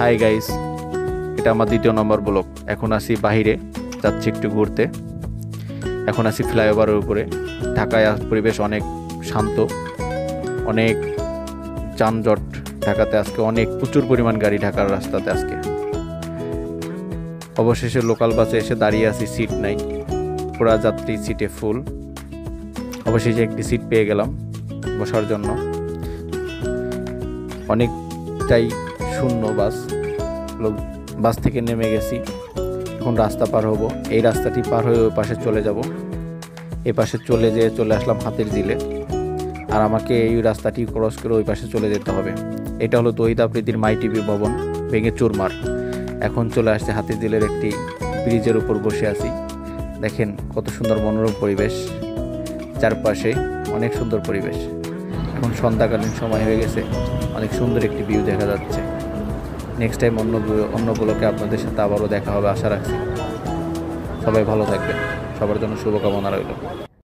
Hi guys, এটা আমার দ্বিতীয় নম্বর ব্লগ। এখন আসি বাহিরে, যাচ্ছি একটু ঘুরতে। এখন আসি ফ্লাইওভারের উপরে। ঢাকায় পরিবেশ অনেক শান্ত, অনেক যানজট ঢাকাতে আজকে, অনেক প্রচুর পরিমাণ গাড়ি ঢাকার রাস্তাতে আজকে। অবশেষে লোকাল বাসে এসে দাঁড়িয়ে আছি, সিট নাই, পুরা যাত্রী সিটে ফুল। অবশেষে একটি সিট পেয়ে গেলাম বসার জন্য। অনেকটাই শূন্য বাস থেকে নেমে গেছি, এখন রাস্তা পার হব। এই রাস্তাটি পার হয়ে ওই পাশে চলে যাব। এই পাশে চলে আসলাম হাতির ঝিলে, আর আমাকে এই রাস্তাটি ক্রস করে ওই পাশে চলে যেতে হবে। এটা হলো তহিদ আফ্রিদির মাই টিভি ভবন, ভেঙে চুরমার। এখন চলে আসছে হাতির ঝিলের একটি ব্রিজের উপর বসে আছি। দেখেন কত সুন্দর মনোরম পরিবেশ, চারপাশে অনেক সুন্দর পরিবেশ। এখন সন্ধ্যাকালীন সময় হয়ে গেছে, অনেক সুন্দর একটি ভিউ দেখা যাচ্ছে। নেক্সট টাইম অন্য ব্লগে আপনাদের সাথে আবারও দেখা হবে আশা রাখছি। সবাই ভালো থাকবেন, সবার জন্য শুভকামনা রইল।